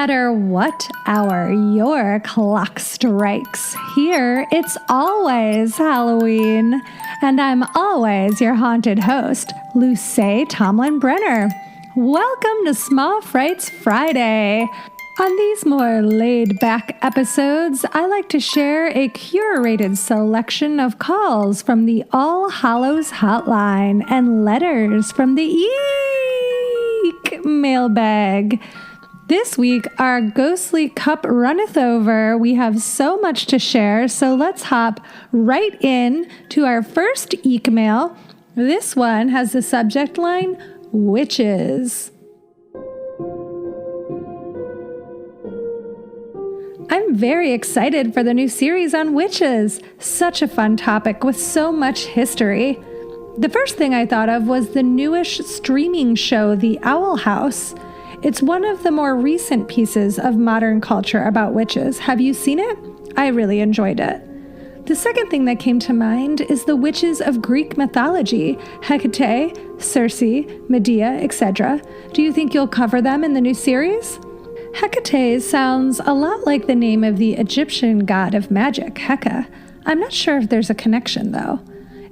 matter what hour your clock strikes, here it's always Halloween. And I'm always your haunted host, Luce Tomlin Brenner. Welcome to Small Frights Friday. On these more laid-back episodes, I like to share a curated selection of calls from the All Hallows Hotline and letters from the EEEEK mailbag. This week, our ghostly cup runneth over. We have so much to share, so let's hop right in to our first EEEEKmail. This one has the subject line, Witches. I'm very excited for the new series on witches. Such a fun topic with so much history. The first thing I thought of was the newish streaming show, The Owl House. It's one of the more recent pieces of modern culture about witches. Have you seen it? I really enjoyed it. The second thing that came to mind is the witches of Greek mythology, Hecate, Circe, Medea, etc. Do you think you'll cover them in the new series? Hecate sounds a lot like the name of the Egyptian god of magic, Heka. I'm not sure if there's a connection, though.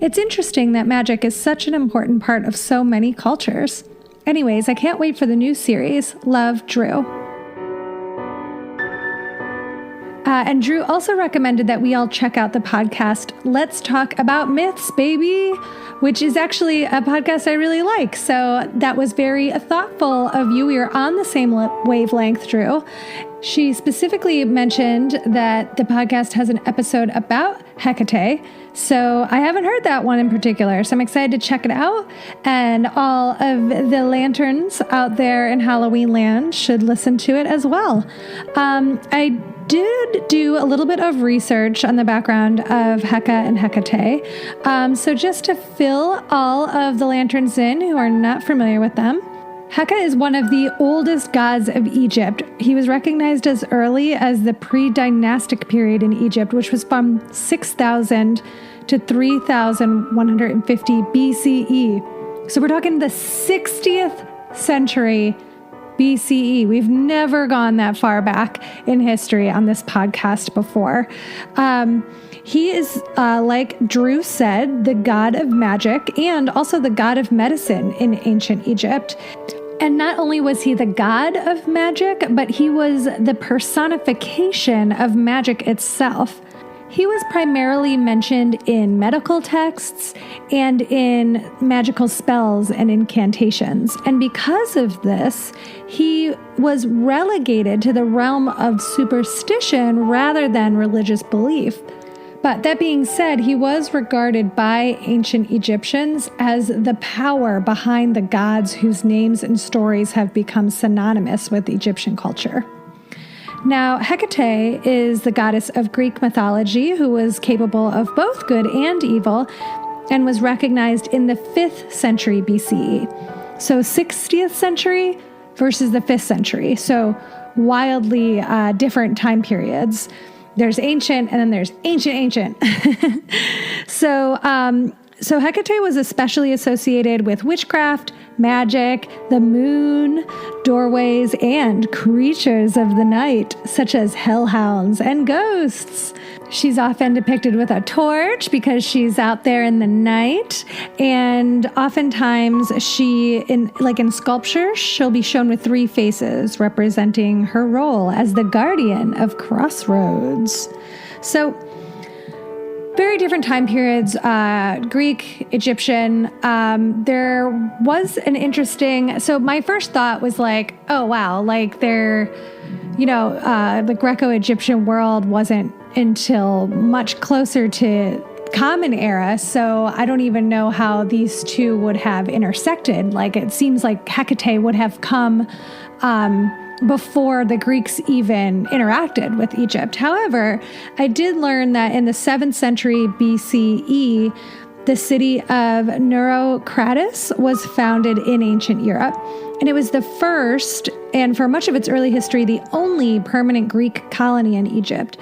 It's interesting that magic is such an important part of so many cultures. Anyways, I can't wait for the new series. Love, Drew. And Drew also recommended that we all check out the podcast, Let's Talk About Myths, Baby, which is actually a podcast I really like. So that was very thoughtful of you. We were on the same wavelength, Drew. She specifically mentioned that the podcast has an episode about Hecate. So I haven't heard that one in particular. So I'm excited to check it out. And all of the lanterns out there in Halloween land should listen to it as well. I did do a little bit of research on the background of Heka and Hecate. So just to fill all of the lanterns in who are not familiar with them, Heka is one of the oldest gods of Egypt. He was recognized as early as the pre-dynastic period in Egypt, which was from 6,000 to 3,150 BCE. So we're talking the 60th century BCE. We've never gone that far back in history on this podcast before. He is, like Drew said, the god of magic and also the god of medicine in ancient Egypt. And not only was he the god of magic, but he was the personification of magic itself. He was primarily mentioned in medical texts and in magical spells and incantations. And because of this, he was relegated to the realm of superstition rather than religious belief. But that being said, he was regarded by ancient Egyptians as the power behind the gods whose names and stories have become synonymous with Egyptian culture. Now, Hecate is the goddess of Greek mythology who was capable of both good and evil and was recognized in the 5th century BCE. So 60th century versus the 5th century. So wildly different time periods. There's ancient and then there's ancient. So Hecate was especially associated with witchcraft, magic, the moon, doorways, and creatures of the night, such as hellhounds and ghosts. She's often depicted with a torch because she's out there in the night. And oftentimes in sculpture, she'll be shown with 3 faces representing her role as the guardian of crossroads. So very different time periods, Greek, Egyptian. There was an interesting, so my first thought was like, oh, wow, like the Greco-Egyptian world wasn't until much closer to Common Era. So I don't even know how these two would have intersected. Like it seems like Hecate would have come before the Greeks even interacted with Egypt. However, I did learn that in the 7th century BCE, the city of Neurocratis was founded in ancient Europe. And it was the first, and for much of its early history, the only permanent Greek colony in Egypt.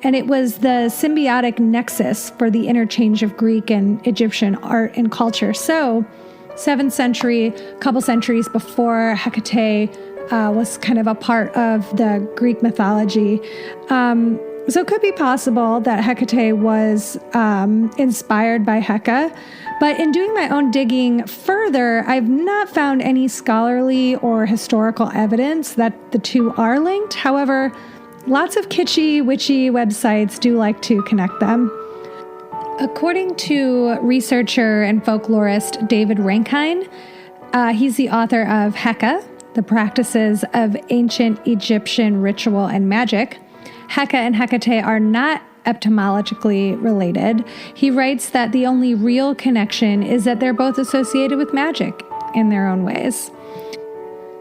And it was the symbiotic nexus for the interchange of Greek and Egyptian art and culture. So 7th century, a couple centuries before Hecate was kind of a part of the Greek mythology. So it could be possible that Hecate was inspired by Heka. But in doing my own digging further, I've not found any scholarly or historical evidence that the two are linked. However, lots of kitschy, witchy websites do like to connect them. According to researcher and folklorist David Rankine, he's the author of Heka, The Practices of Ancient Egyptian Ritual and Magic. Heka and Hecate are not etymologically related. He writes that the only real connection is that they're both associated with magic in their own ways.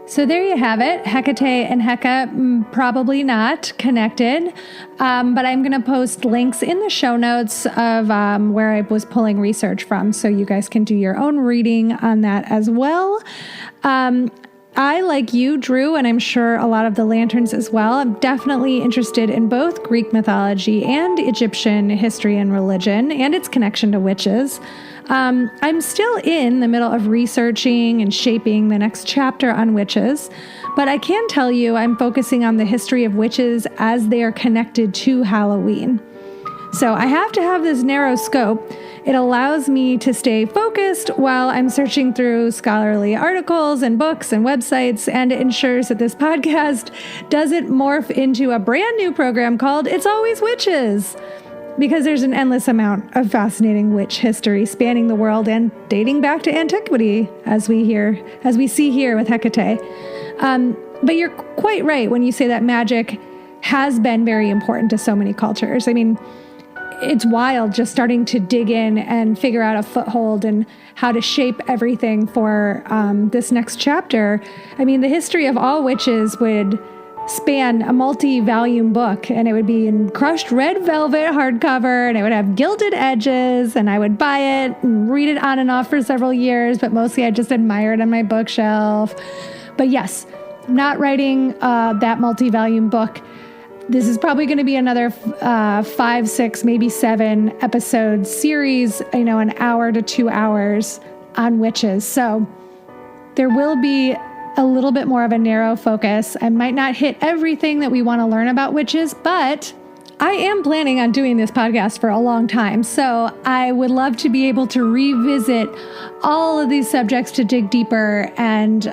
So there you have it. Hecate and Heka, probably not connected, but I'm going to post links in the show notes of where I was pulling research from, so you guys can do your own reading on that as well. I, like you, Drew, and I'm sure a lot of the lanterns as well, I'm definitely interested in both Greek mythology and Egyptian history and religion and its connection to witches. I'm still in the middle of researching and shaping the next chapter on witches, but I can tell you I'm focusing on the history of witches as they are connected to Halloween. So I have to have this narrow scope. It allows me to stay focused while I'm searching through scholarly articles and books and websites, and it ensures that this podcast doesn't morph into a brand new program called It's Always Witches, because there's an endless amount of fascinating witch history spanning the world and dating back to antiquity, as we see here with Hecate. But you're quite right when you say that magic has been very important to so many cultures. I mean, it's wild just starting to dig in and figure out a foothold and how to shape everything for this next chapter. I mean, the history of all witches would span a multi-volume book, and it would be in crushed red velvet hardcover, and it would have gilded edges, and I would buy it and read it on and off for several years, but mostly I just admire it on my bookshelf. But yes, I'm not writing that multi-volume book. This is probably going to be another 5, 6, maybe 7 episode series, an hour to 2 hours on witches. So there will be a little bit more of a narrow focus. I might not hit everything that we want to learn about witches, but I am planning on doing this podcast for a long time. So I would love to be able to revisit all of these subjects to dig deeper and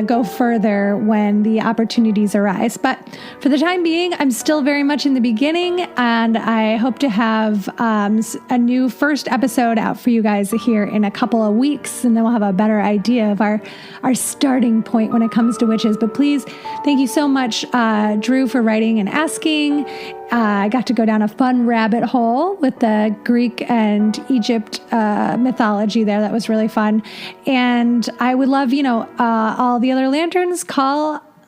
go further when the opportunities arise. But for the time being, I'm still very much in the beginning, and I hope to have a new first episode out for you guys here in a couple of weeks, and then we'll have a better idea of our starting point when it comes to witches. But please, thank you so much, Drew, for writing and asking. I got to go down a fun rabbit hole with the Greek and Egypt mythology there. That was really fun. And I would love, all the other lanterns,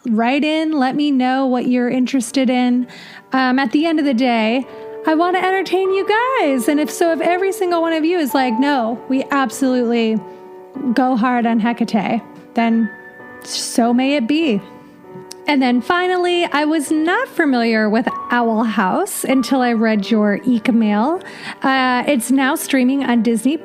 write in, let me know what you're interested in. At the end of the day, I want to entertain you guys. And if every single one of you is like, no, we absolutely go hard on Hecate, then so may it be. And then finally, I was not familiar with Owl House until I read your EEEEKmail. It's now streaming on Disney+,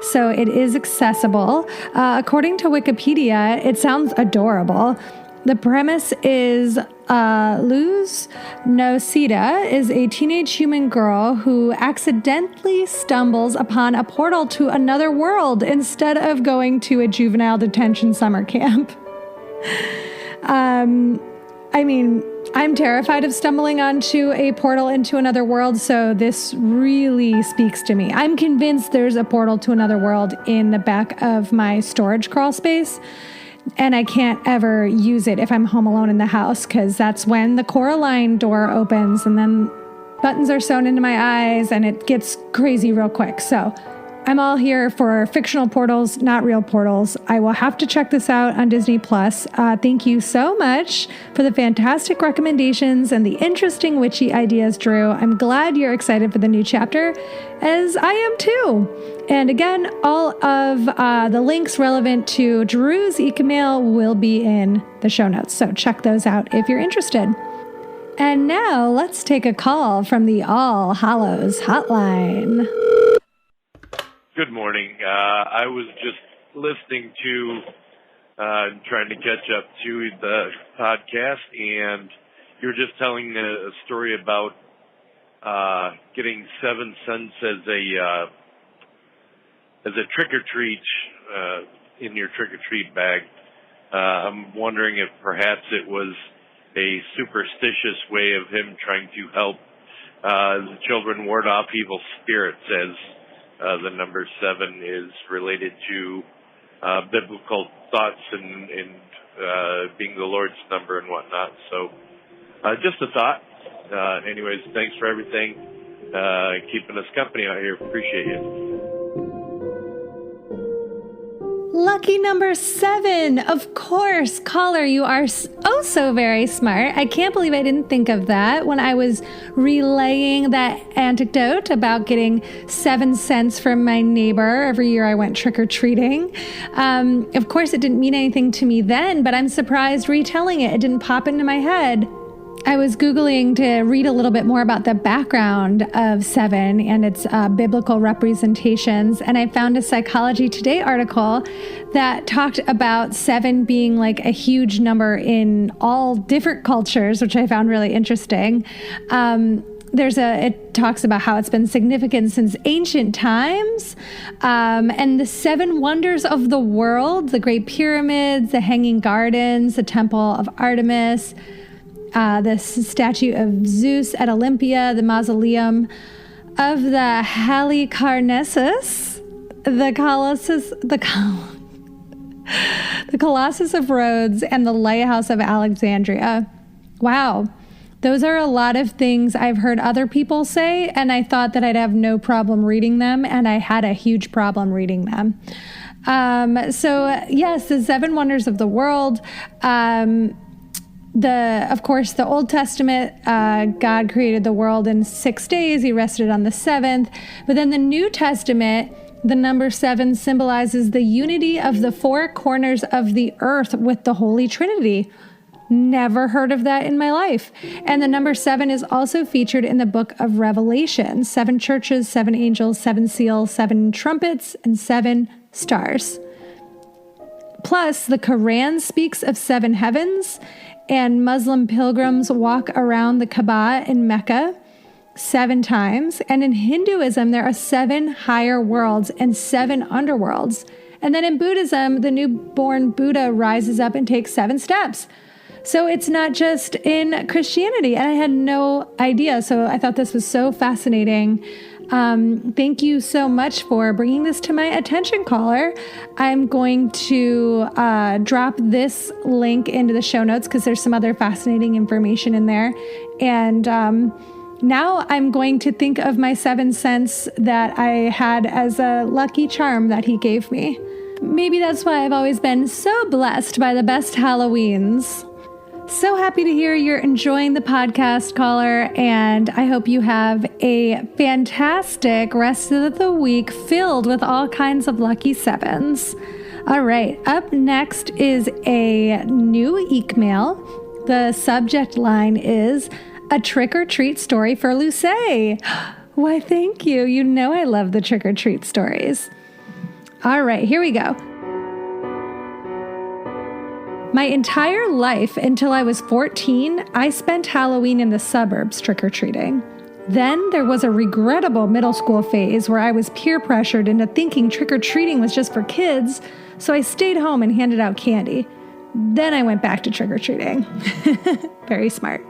so it is accessible. According to Wikipedia, it sounds adorable. The premise is Luz Noceda is a teenage human girl who accidentally stumbles upon a portal to another world instead of going to a juvenile detention summer camp. I'm terrified of stumbling onto a portal into another world, so this really speaks to me. I'm convinced there's a portal to another world in the back of my storage crawl space, and I can't ever use it if I'm home alone in the house, because that's when the Coraline door opens, and then buttons are sewn into my eyes, and it gets crazy real quick. So I'm all here for fictional portals, not real portals. I will have to check this out on Disney+. Thank you so much for the fantastic recommendations and the interesting witchy ideas, Drew. I'm glad you're excited for the new chapter, as I am too. And again, all of the links relevant to Drew's EEEEKmail will be in the show notes, so check those out if you're interested. And now let's take a call from the All Hallows Hotline. Good morning. I was just listening to trying to catch up to the podcast, and you were just telling a story about getting 7 cents as a trick or treat in your trick or treat bag. I'm wondering if perhaps it was a superstitious way of him trying to help the children ward off evil spirits, as the number 7 is related to biblical thoughts and being the Lord's number and whatnot. So just a thought. Anyways, thanks for everything. Keeping us company out here. Appreciate you. Lucky number 7. Of course, caller, you are so very smart. I can't believe I didn't think of that when I was relaying that anecdote about getting 7 cents from my neighbor every year I went trick-or-treating. Of course, it didn't mean anything to me then, but I'm surprised retelling it. It didn't pop into my head. I was Googling to read a little bit more about the background of 7 and its biblical representations, and I found a Psychology Today article that talked about 7 being like a huge number in all different cultures, which I found really interesting. It talks about how it's been significant since ancient times, and the 7 wonders of the world, the Great Pyramids, the Hanging Gardens, the Temple of Artemis, the statue of Zeus at Olympia, the mausoleum of the Halicarnassus, the Colossus of Rhodes, and the Lighthouse of Alexandria. Wow. Those are a lot of things I've heard other people say, and I thought that I'd have no problem reading them, and I had a huge problem reading them. Yes, the 7 wonders of the world. Of course, the Old Testament, God created the world in 6 days. He rested on the 7th. But then the New Testament, the number 7 symbolizes the unity of the 4 corners of the earth with the Holy Trinity. Never heard of that in my life. And the number 7 is also featured in the book of Revelation. 7 churches, 7 angels, 7 seals, 7 trumpets, and 7 stars. Plus, the Quran speaks of 7 heavens, and Muslim pilgrims walk around the Kaaba in Mecca 7 times. And in Hinduism, there are 7 higher worlds and 7 underworlds. And then in Buddhism, the newborn Buddha rises up and takes 7 steps. So it's not just in Christianity, and I had no idea. So I thought this was so fascinating. Thank you so much for bringing this to my attention, caller. I'm going to drop this link into the show notes because there's some other fascinating information in there. And now I'm going to think of my 7 cents that I had as a lucky charm that he gave me. Maybe that's why I've always been so blessed by the best Halloweens. So happy to hear you're enjoying the podcast, caller, and I hope you have a fantastic rest of the week filled with all kinds of lucky 7s. All right, up next is a new EEEEKmail. The subject line is a trick-or-treat story for Luce. Why, thank you. You know I love the trick-or-treat stories. All right, here we go. My entire life until I was 14, I spent Halloween in the suburbs trick-or-treating. Then there was a regrettable middle school phase where I was peer pressured into thinking trick-or-treating was just for kids, so I stayed home and handed out candy. Then I went back to trick-or-treating. Very smart.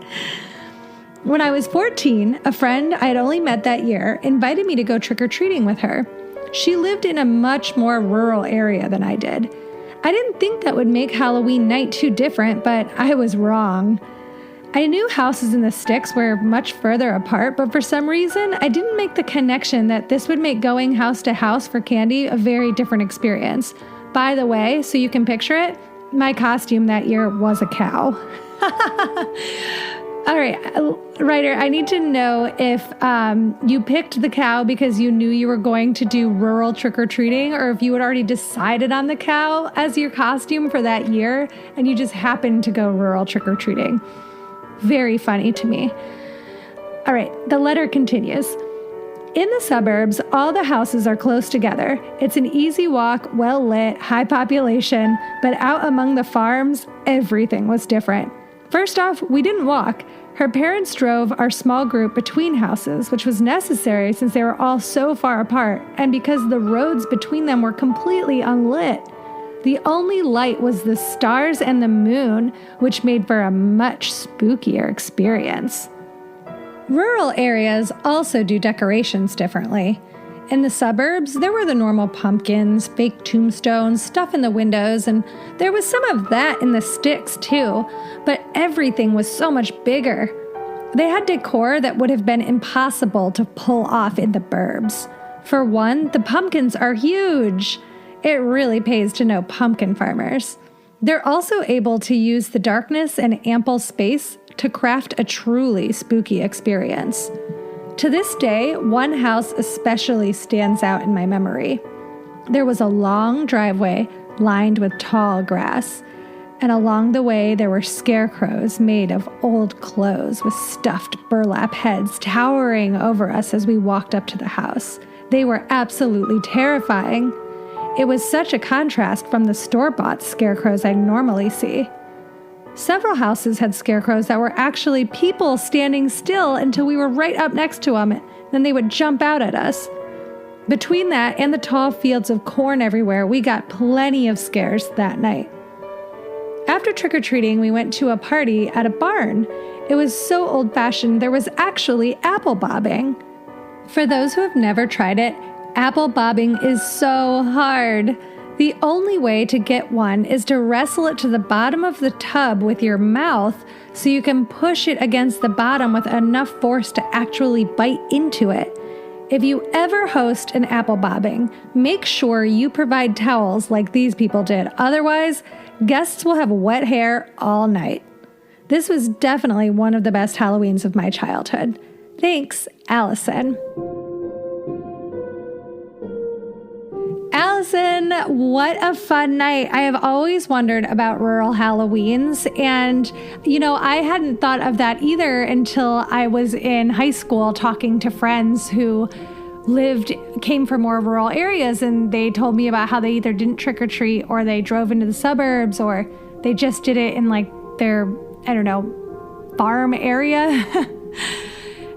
When I was 14, a friend I had only met that year invited me to go trick-or-treating with her. She lived in a much more rural area than I did. I didn't think that would make Halloween night too different, but I was wrong. I knew houses in the sticks were much further apart, but for some reason, I didn't make the connection that this would make going house to house for candy a very different experience. By the way, so you can picture it, my costume that year was a cow. All right, writer, I need to know if you picked the cow because you knew you were going to do rural trick-or-treating, or if you had already decided on the cow as your costume for that year and you just happened to go rural trick-or-treating. Very funny to me. All right, the letter continues. In the suburbs, all the houses are close together. It's an easy walk, well lit, high population, but out among the farms, everything was different. First off, we didn't walk. Her parents drove our small group between houses, which was necessary since they were all so far apart, and because the roads between them were completely unlit. The only light was the stars and the moon, which made for a much spookier experience. Rural areas also do decorations differently. In the suburbs, there were the normal pumpkins, fake tombstones, stuff in the windows, and there was some of that in the sticks too, but everything was so much bigger. They had decor that would have been impossible to pull off in the burbs. For one, the pumpkins are huge. It really pays to know pumpkin farmers. They're also able to use the darkness and ample space to craft a truly spooky experience. To this day, one house especially stands out in my memory. There was a long driveway lined with tall grass, and along the way there were scarecrows made of old clothes with stuffed burlap heads towering over us as we walked up to the house. They were absolutely terrifying. It was such a contrast from the store-bought scarecrows I normally see. Several houses had scarecrows that were actually people standing still until we were right up next to them, then they would jump out at us. Between that and the tall fields of corn everywhere, we got plenty of scares that night. After trick-or-treating, we went to a party at a barn. It was so old-fashioned, there was actually apple bobbing. For those who have never tried it, apple bobbing is so hard. The only way to get one is to wrestle it to the bottom of the tub with your mouth so you can push it against the bottom with enough force to actually bite into it. If you ever host an apple bobbing, make sure you provide towels like these people did. Otherwise, guests will have wet hair all night. This was definitely one of the best Halloweens of my childhood. Thanks, Allison. Allison, what a fun night. I have always wondered about rural Halloweens, and, I hadn't thought of that either until I was in high school talking to friends who came from more rural areas, and they told me about how they either didn't trick or treat, or they drove into the suburbs, or they just did it in their, farm area.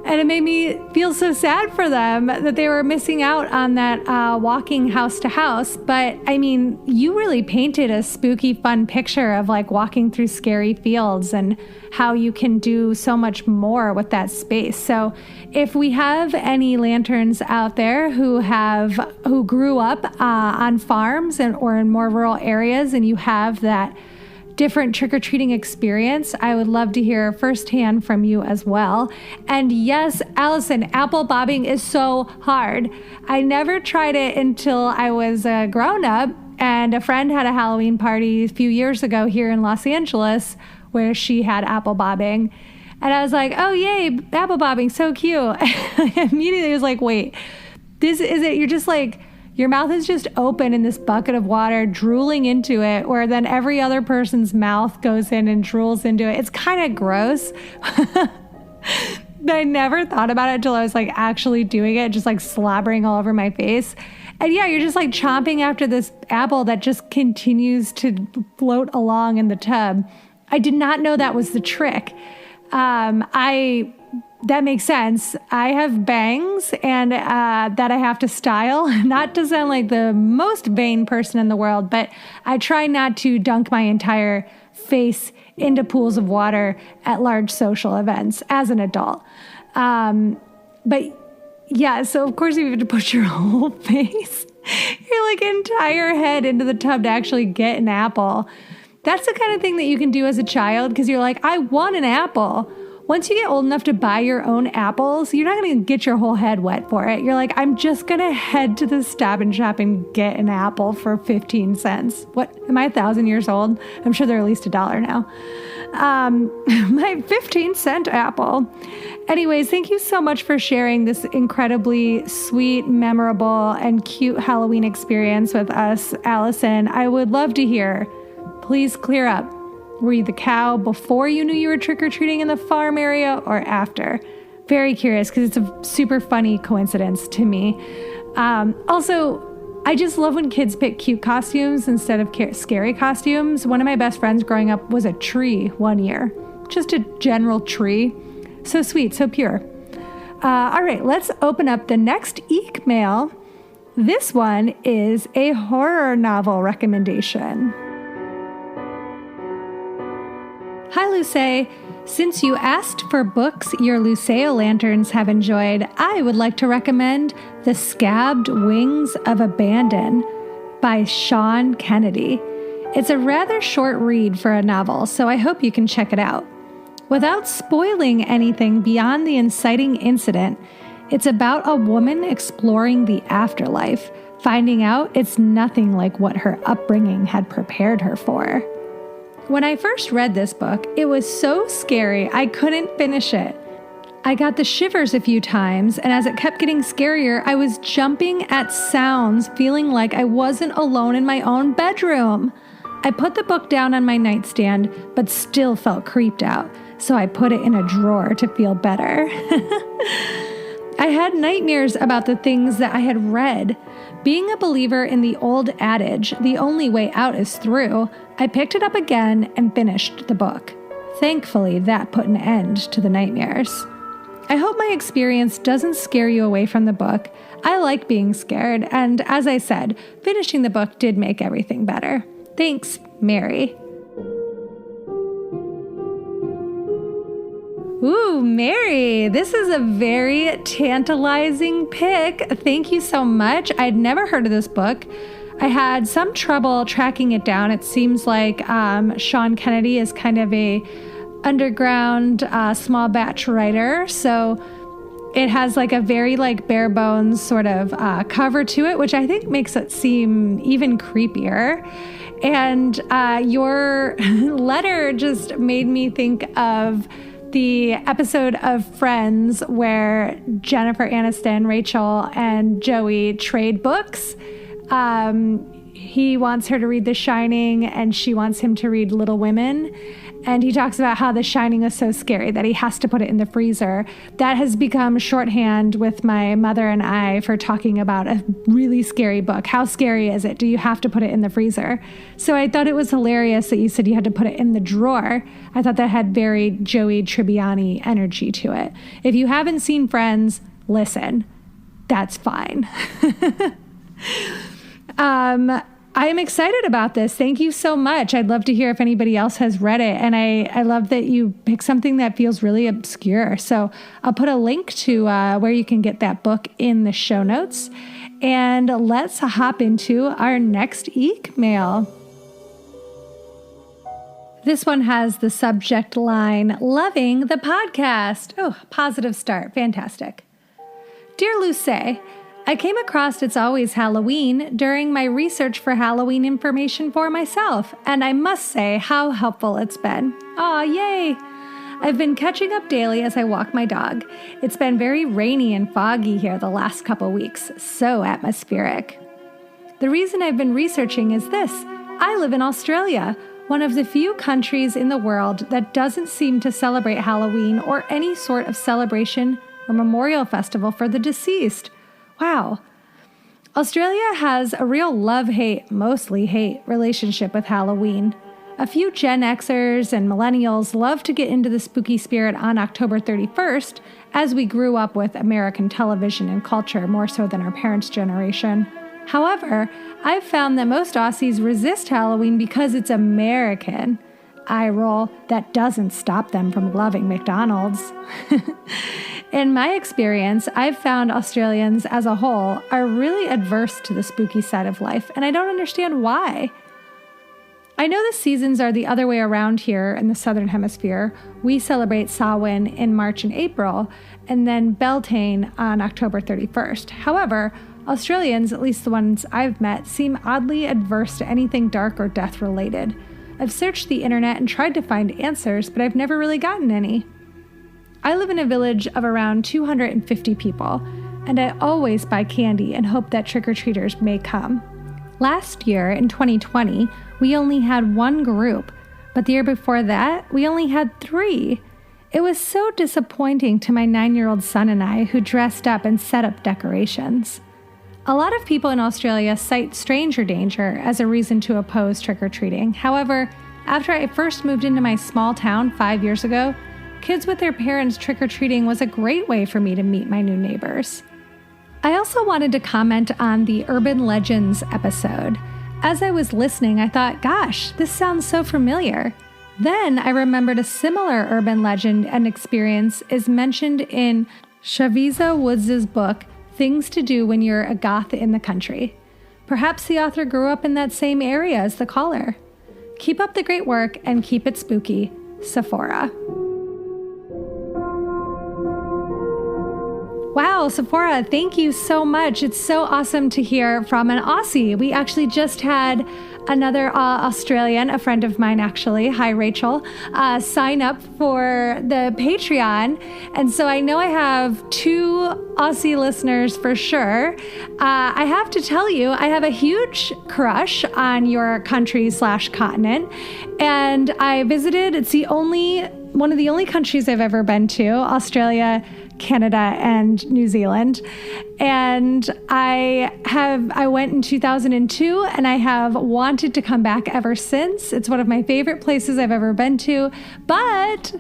And it made me feel so sad for them that they were missing out on that walking house to house. But you really painted a spooky, fun picture of walking through scary fields and how you can do so much more with that space. So if we have any lanterns out there who grew up on farms or in more rural areas, and you have that different trick-or-treating experience, I would love to hear firsthand from you as well. And yes, Allison, apple bobbing is so hard. I never tried it until I was a grown-up, and a friend had a Halloween party a few years ago here in Los Angeles where she had apple bobbing. And I was like, oh yay, apple bobbing, so cute. I immediately was like, wait, this is it? You're just your mouth is just open in this bucket of water, drooling into it, where then every other person's mouth goes in and drools into it. It's kind of gross. But I never thought about it until I was actually doing it, just slobbering all over my face. And yeah, you're just chomping after this apple that just continues to float along in the tub. I did not know that was the trick. That makes sense. I have bangs and that I have to style, not to sound like the most vain person in the world, but I try not to dunk my entire face into pools of water at large social events as an adult. But yeah, so of course you have to put your whole face, your entire head into the tub to actually get an apple. That's the kind of thing that you can do as a child because you're I want an apple. Once you get old enough to buy your own apples, you're not going to get your whole head wet for it. You're I'm just going to head to the Stop and Shop and get an apple for 15 cents. What, am I 1,000 years old? I'm sure they're at least $1 now. My 15-cent apple. Anyways, thank you so much for sharing this incredibly sweet, memorable, and cute Halloween experience with us, Allison. I would love to hear. Please clear up. Were you the cow before you knew you were trick-or-treating in the farm area or after? Very curious because it's a super funny coincidence to me. Also, I just love when kids pick cute costumes instead of scary costumes. One of my best friends growing up was a tree one year. Just a general tree. So sweet, so pure. All right, let's open up the next EEK mail. This one is a horror novel recommendation. Hi, Luce. Since you asked for books your Luceo lanterns have enjoyed, I would like to recommend The Scabbed Wings of Abandon by Sean Kennedy. It's a rather short read for a novel, so I hope you can check it out. Without spoiling anything beyond the inciting incident, it's about a woman exploring the afterlife, finding out it's nothing like what her upbringing had prepared her for. When I first read this book, it was so scary I couldn't finish it. I got the shivers a few times, and as it kept getting scarier, I was jumping at sounds, feeling like I wasn't alone in my own bedroom. I put the book down on my nightstand, but still felt creeped out, so I put it in a drawer to feel better. I had nightmares about the things that I had read. Being a believer in the old adage, the only way out is through, I picked it up again and finished the book. Thankfully, that put an end to the nightmares. I hope my experience doesn't scare you away from the book. I like being scared, and as I said, finishing the book did make everything better. Thanks, Mary. Ooh, Mary, this is a very tantalizing pick. Thank you so much. I'd never heard of this book. I had some trouble tracking it down. It seems like Sean Kennedy is kind of a underground small batch writer. So it has like a very like bare bones sort of cover to it, which I think makes it seem even creepier. And your letter just made me think of the episode of Friends where Jennifer Aniston, Rachel, and Joey trade books. He wants her to read The Shining and she wants him to read Little Women. And he talks about how The Shining is so scary that he has to put it in the freezer. That has become shorthand with my mother and I for talking about a really scary book. How scary is it? Do you have to put it in the freezer? So I thought it was hilarious that you said you had to put it in the drawer. I thought that had very Joey Tribbiani energy to it. If you haven't seen Friends, listen. That's fine. I am excited about this. Thank you so much. I'd love to hear if anybody else has read it. And I love that you pick something that feels really obscure. So I'll put a link to where you can get that book in the show notes. And let's hop into our next EEK mail. This one has the subject line, loving the podcast. Oh, positive start. Fantastic. Dear Luce, I came across It's Always Halloween during my research for Halloween information for myself, and I must say how helpful it's been. Aw, yay! I've been catching up daily as I walk my dog. It's been very rainy and foggy here the last couple weeks, so atmospheric. The reason I've been researching is this. I live in Australia, one of the few countries in the world that doesn't seem to celebrate Halloween or any sort of celebration or memorial festival for the deceased. Wow. Australia has a real love-hate, mostly hate, relationship with Halloween. A few Gen Xers and millennials love to get into the spooky spirit on October 31st, as we grew up with American television and culture more so than our parents' generation. However, I've found that most Aussies resist Halloween because it's American. Eye roll, that doesn't stop them from loving McDonald's. In my experience, I've found Australians as a whole are really adverse to the spooky side of life, and I don't understand why. I know the seasons are the other way around here in the Southern Hemisphere. We celebrate Samhain in March and April, and then Beltane on October 31st. However, Australians, at least the ones I've met, seem oddly adverse to anything dark or death-related. I've searched the internet and tried to find answers, but I've never really gotten any. I live in a village of around 250 people, and I always buy candy and hope that trick-or-treaters may come. Last year, in 2020, we only had one group, but the year before that, we only had 3. It was so disappointing to my 9-year-old son and I, who dressed up and set up decorations. A lot of people in Australia cite stranger danger as a reason to oppose trick-or-treating. However, after I first moved into my small town 5 years ago, kids with their parents trick-or-treating was a great way for me to meet my new neighbors. I also wanted to comment on the Urban Legends episode. As I was listening, I thought, gosh, this sounds so familiar. Then I remembered a similar urban legend and experience is mentioned in Shaviza Woods' book, Things to Do When You're a Goth in the Country. Perhaps the author grew up in that same area as the caller. Keep up the great work and keep it spooky. Sephora. Wow, Sephora, thank you so much. It's so awesome to hear from an Aussie. We actually just had another Australian, a friend of mine actually, hi Rachel, sign up for the Patreon. And so I know I have 2 Aussie listeners for sure. I have to tell you, I have a huge crush on your country/continent. And I visited, it's one of the only countries I've ever been to, Australia, Canada, and New Zealand. And I went in 2002 and I have wanted to come back ever since. It's one of my favorite places I've ever been to. But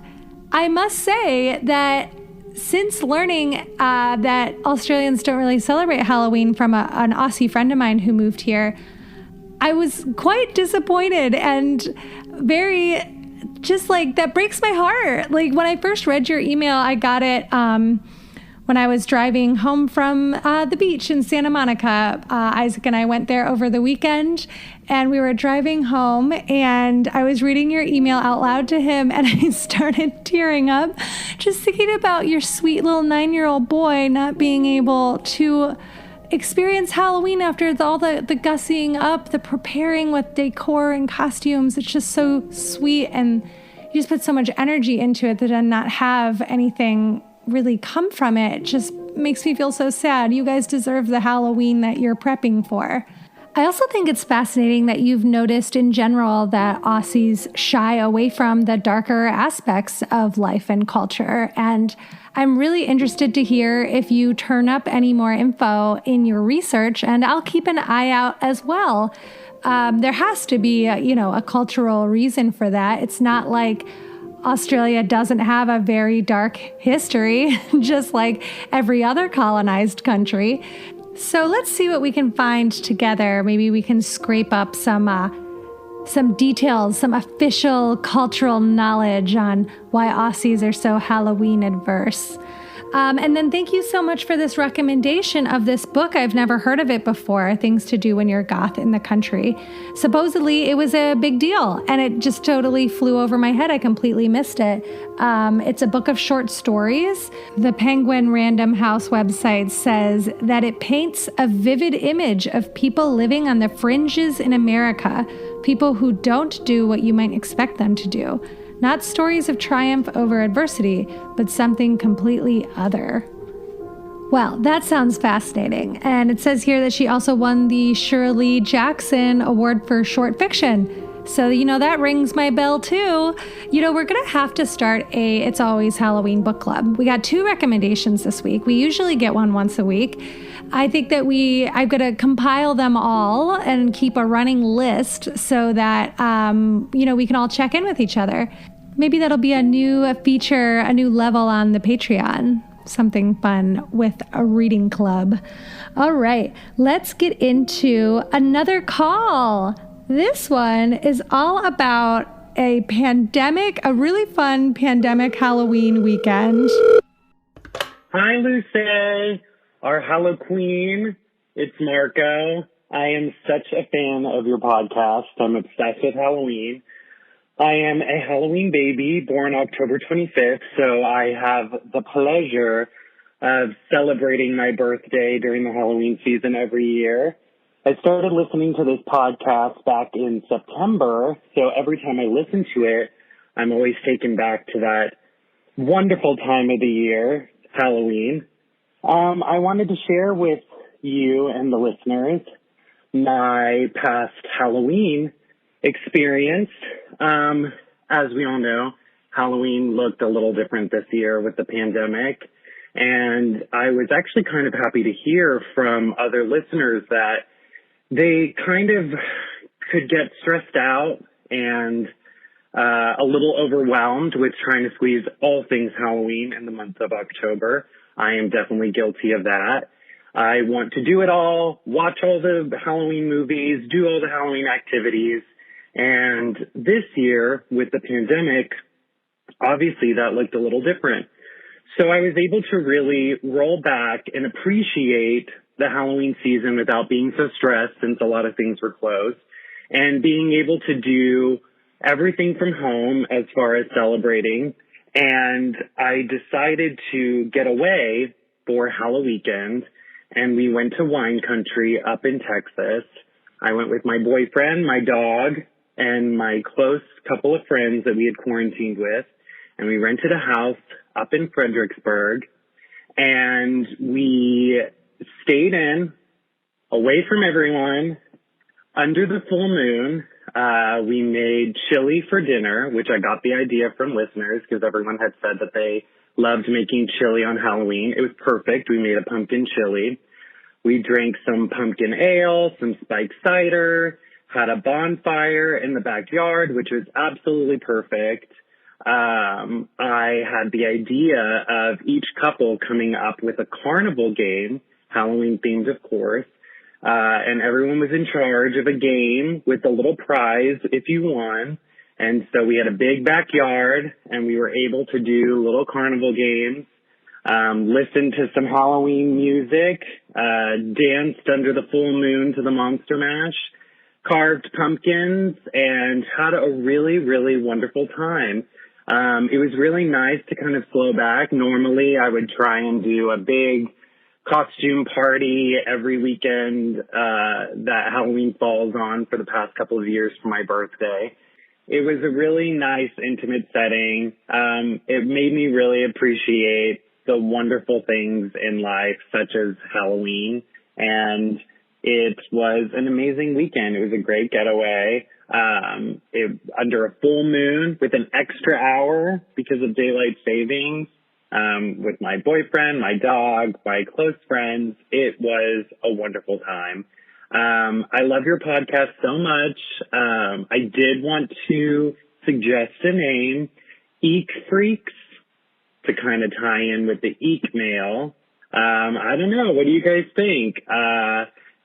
I must say that since learning that Australians don't really celebrate Halloween from an Aussie friend of mine who moved here, I was quite disappointed and very just like, that breaks my heart. Like, when I first read your email, I got it when I was driving home from the beach in Santa Monica. Isaac and I went there over the weekend, and we were driving home, and I was reading your email out loud to him, and I started tearing up, just thinking about your sweet little 9-year-old boy not being able to experience Halloween after all the gussying up, the preparing with decor and costumes. It's just so sweet, and you just put so much energy into it that not have anything really come from it. It just makes me feel so sad. You guys deserve the Halloween that you're prepping for. I also think it's fascinating that you've noticed in general that Aussies shy away from the darker aspects of life and culture. And I'm really interested to hear if you turn up any more info in your research, and I'll keep an eye out as well. There has to be a cultural reason for that. It's not like Australia doesn't have a very dark history, just like every other colonized country. So let's see what we can find together. Maybe we can scrape up some details, some official cultural knowledge on why Aussies are so Halloween adverse. And then thank you so much for this recommendation of this book. I've never heard of it before, Things to Do When You're Goth in the Country. Supposedly it was a big deal, and it just totally flew over my head. I completely missed it. It's a book of short stories. The Penguin Random House website says that it paints a vivid image of people living on the fringes in America, people who don't do what you might expect them to do. Not stories of triumph over adversity, but something completely other. Well, that sounds fascinating. And it says here that she also won the Shirley Jackson Award for Short Fiction. So, that rings my bell too. We're going to have to start a It's Always Halloween book club. We got 2 recommendations this week. We usually get one once a week. I think that I've got to compile them all and keep a running list so that, we can all check in with each other. Maybe that'll be a new feature, a new level on the Patreon. Something fun with a reading club. All right, let's get into another call. This one is all about a really fun pandemic Halloween weekend. Hi, Lucy, our Hallow Queen. It's Marco. I am such a fan of your podcast. I'm obsessed with Halloween. I am a Halloween baby born October 25th, so I have the pleasure of celebrating my birthday during the Halloween season every year. I started listening to this podcast back in September, so every time I listen to it, I'm always taken back to that wonderful time of the year, Halloween. I wanted to share with you and the listeners my past Halloween experience. As we all know, Halloween looked a little different this year with the pandemic. And I was actually kind of happy to hear from other listeners that they kind of could get stressed out and a little overwhelmed with trying to squeeze all things Halloween in the month of October. I am definitely guilty of that. I want to do it all, watch all the Halloween movies, do all the Halloween activities. And this year, with the pandemic, obviously that looked a little different. So I was able to really roll back and appreciate the Halloween season without being so stressed since a lot of things were closed, and being able to do everything from home as far as celebrating. And I decided to get away for Halloween, and we went to wine country up in Texas. I went with my boyfriend, my dog, and my close couple of friends that we had quarantined with. And we rented a house up in Fredericksburg, and we stayed in, away from everyone, under the full moon. We made chili for dinner, which I got the idea from listeners because everyone had said that they loved making chili on Halloween. It was perfect. We made a pumpkin chili. We drank some pumpkin ale, some spiked cider, had a bonfire in the backyard, which was absolutely perfect. I had the idea of each couple coming up with a carnival game, Halloween themed, of course, and everyone was in charge of a game with a little prize if you won. And so we had a big backyard, and we were able to do little carnival games, listen to some Halloween music, danced under the full moon to the Monster Mash, carved pumpkins, and had a really, really wonderful time. It was really nice to kind of slow back. Normally, I would try and do a big costume party every weekend that Halloween falls on for the past couple of years for my birthday. It was a really nice, intimate setting. It made me really appreciate the wonderful things in life, such as Halloween. And it was an amazing weekend. It was a great getaway. Under a full moon with an extra hour because of daylight savings, with my boyfriend, my dog, my close friends. It was a wonderful time. I love your podcast so much. I did want to suggest a name, Eek Freaks, to kind of tie in with the EEEEKmail. I don't know. What do you guys think?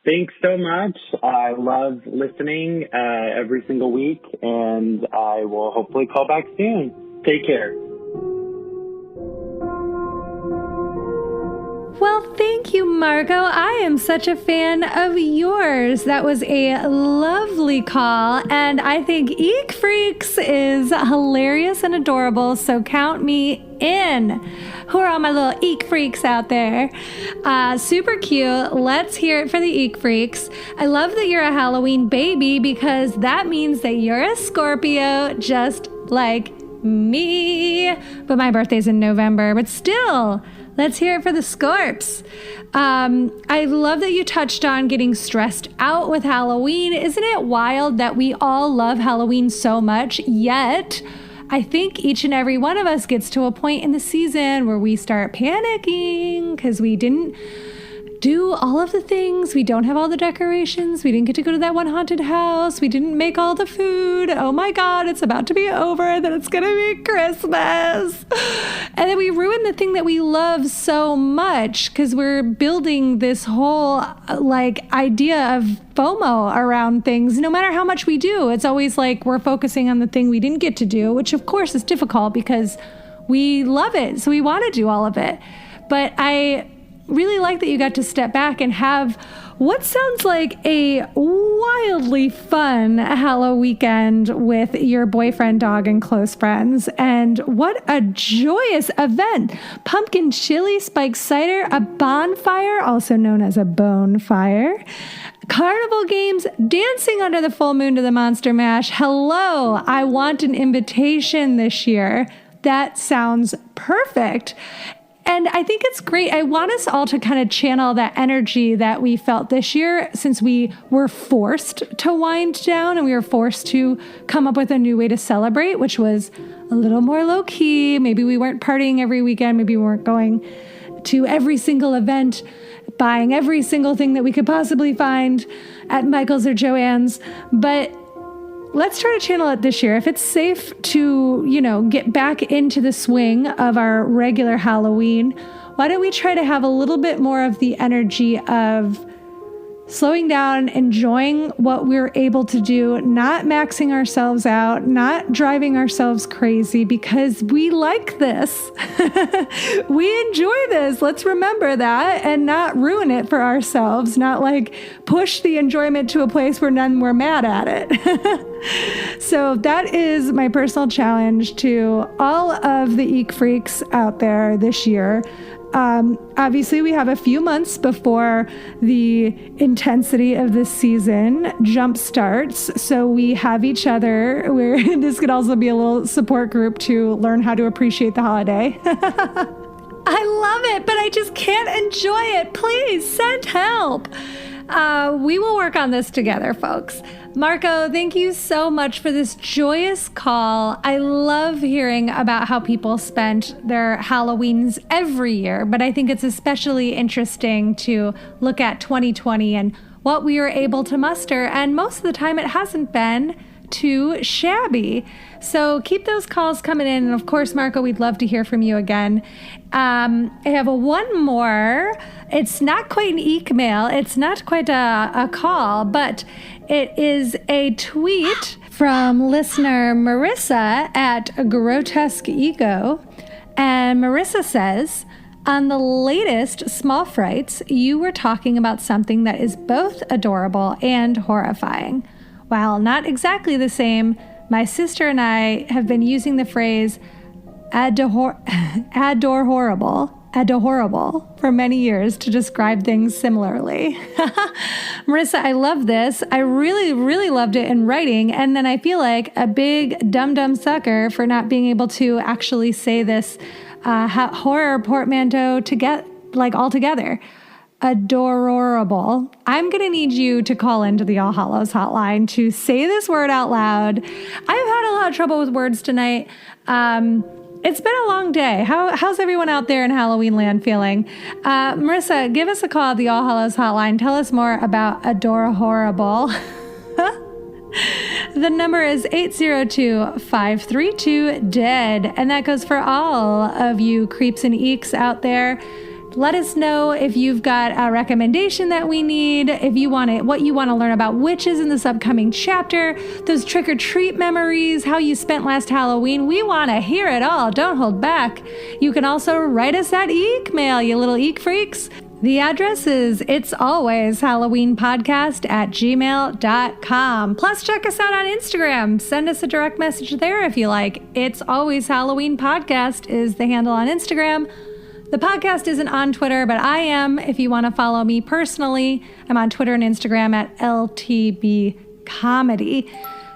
Thanks so much. I love listening every single week, and I will hopefully call back soon. Take care. Well, thank you, Marco. I am such a fan of yours. That was a lovely call, and I think Eek Freaks is hilarious and adorable, so count me in. Who are all my little Eek Freaks out there? Super cute. Let's hear it for the Eek Freaks. I love that you're a Halloween baby because that means that you're a Scorpio just like me. But my birthday's in November, but still, let's hear it for the Scorps. I love that you touched on getting stressed out with Halloween. Isn't it wild that we all love Halloween so much, yet I think each and every one of us gets to a point in the season where we start panicking because we didn't do all of the things. We don't have all the decorations. We didn't get to go to that one haunted house. We didn't make all the food. Oh my God, it's about to be over. Then it's going to be Christmas. And then we ruin the thing that we love so much because we're building this whole idea of FOMO around things. No matter how much we do, it's always like we're focusing on the thing we didn't get to do, which of course is difficult because we love it. So we want to do all of it. But I really like that you got to step back and have what sounds like a wildly fun Halloween weekend with your boyfriend, dog, and close friends. And what a joyous event. Pumpkin chili, spiked cider, a bonfire, also known as a bonefire, carnival games, dancing under the full moon to the Monster Mash. Hello, I want an invitation this year. That sounds perfect. And I think it's great. I want us all to kind of channel that energy that we felt this year, since we were forced to wind down and we were forced to come up with a new way to celebrate, which was a little more low key. Maybe we weren't partying every weekend. Maybe we weren't going to every single event, buying every single thing that we could possibly find at Michael's or Joann's. But let's try to channel it this year. If it's safe to, get back into the swing of our regular Halloween, why don't we try to have a little bit more of the energy of slowing down, enjoying what we're able to do, not maxing ourselves out, not driving ourselves crazy, because we like this. We enjoy this. Let's remember that and not ruin it for ourselves, not like push the enjoyment to a place where none we're mad at it. So that is my personal challenge to all of the Eek Freaks out there this year. Obviously, we have a few months before the intensity of this season jump starts, so we have each other. This could also be a little support group to learn how to appreciate the holiday. I love it, but I just can't enjoy it. Please send help. We will work on this together, folks. Marco, thank you so much for this joyous call. I love hearing about how people spent their Halloweens every year, but I think it's especially interesting to look at 2020 and what we were able to muster. And most of the time, it hasn't been too shabby. So keep those calls coming in. And of course, Marco, we'd love to hear from you again. I have one more. It's not quite an EEEEKmail. It's not quite a call, but it is a tweet from listener Marissa at Grotesque Ego. And Marissa says, on the latest Small Frights, you were talking about something that is both adorable and horrifying. While not exactly the same, my sister and I have been using the phrase adorable for many years to describe things similarly. Marissa, I love this. I really, really loved it in writing. And then I feel like a big dumb sucker for not being able to actually say this horror portmanteau all together. Adorable. I'm going to need you to call into the All Hallows Hotline to say this word out loud. I've had a lot of trouble with words tonight. It's been a long day. How's everyone out there in Halloween land feeling? Marissa, give us a call at the All Hallows Hotline. Tell us more about Adorable. The number is 802-532-DEAD. And that goes for all of you creeps and eeks out there. Let us know if you've got a recommendation that we need, if you want what you want to learn about witches in this upcoming chapter, those trick-or-treat memories, how you spent last Halloween. We want to hear it all. Don't hold back. You can also write us at EEEEKmail, you little Eek Freaks. The address is itsalwayshalloweenpodcast@gmail.com. Plus, check us out on Instagram. Send us a direct message there if you like. It's Always Halloween Podcast is the handle on Instagram. The podcast isn't on Twitter, but I am. If you want to follow me personally, I'm on Twitter and Instagram at LTBcomedy.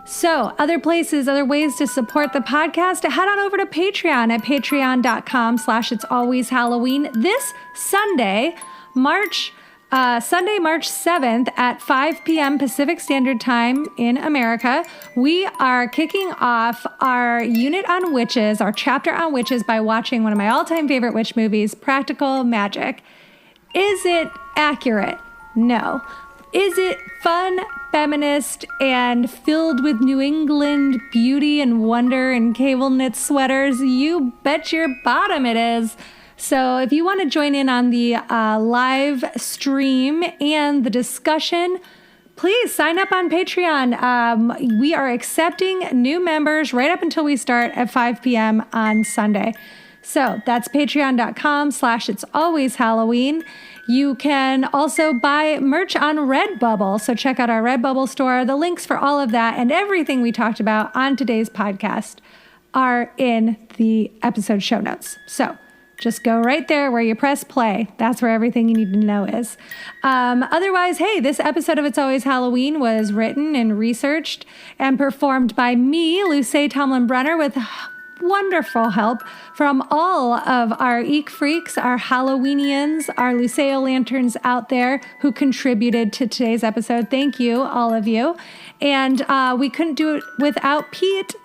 So other places, other ways to support the podcast, head on over to Patreon at patreon.com/it'salwayshalloween. This Sunday, March 7th at 5 p.m. Pacific Standard Time in America, we are kicking off our unit on witches, our chapter on witches, by watching one of my all-time favorite witch movies, Practical Magic. Is it accurate? No. Is it fun, feminist, and filled with New England beauty and wonder and cable knit sweaters? You bet your bottom it is. So if you want to join in on the live stream and the discussion, please sign up on Patreon. We are accepting new members right up until we start at 5 p.m. on Sunday. So that's patreon.com/it'salwayshalloween. You can also buy merch on Redbubble. So check out our Redbubble store. The links for all of that and everything we talked about on today's podcast are in the episode show notes. So just go right there where you press play. That's where everything you need to know is. Otherwise, hey, this episode of It's Always Halloween was written and researched and performed by me, Luce Tomlin-Brenner, with wonderful help from all of our Eek Freaks, our Halloweenians, our Luceo Lanterns out there who contributed to today's episode. Thank you, all of you. And we couldn't do it without Pete.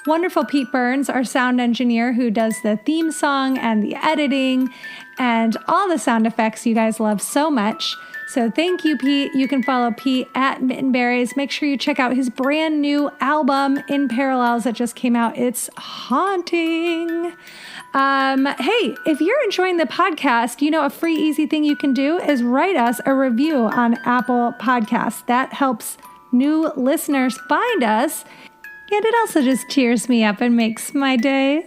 Wonderful Pete Burns, our sound engineer who does the theme song and the editing and all the sound effects you guys love so much. So thank you, Pete. You can follow Pete at Mittenberries. Make sure you check out his brand new album, In Parallels, that just came out. It's haunting. Hey, if you're enjoying the podcast, you know, a free, easy thing you can do is write us a review on Apple Podcasts. That helps new listeners find us. And it also just cheers me up and makes my day.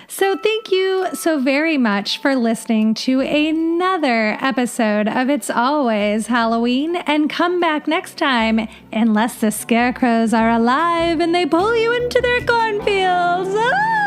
So thank you so very much for listening to another episode of It's Always Halloween, and come back next time unless the scarecrows are alive and they pull you into their cornfields. Ah!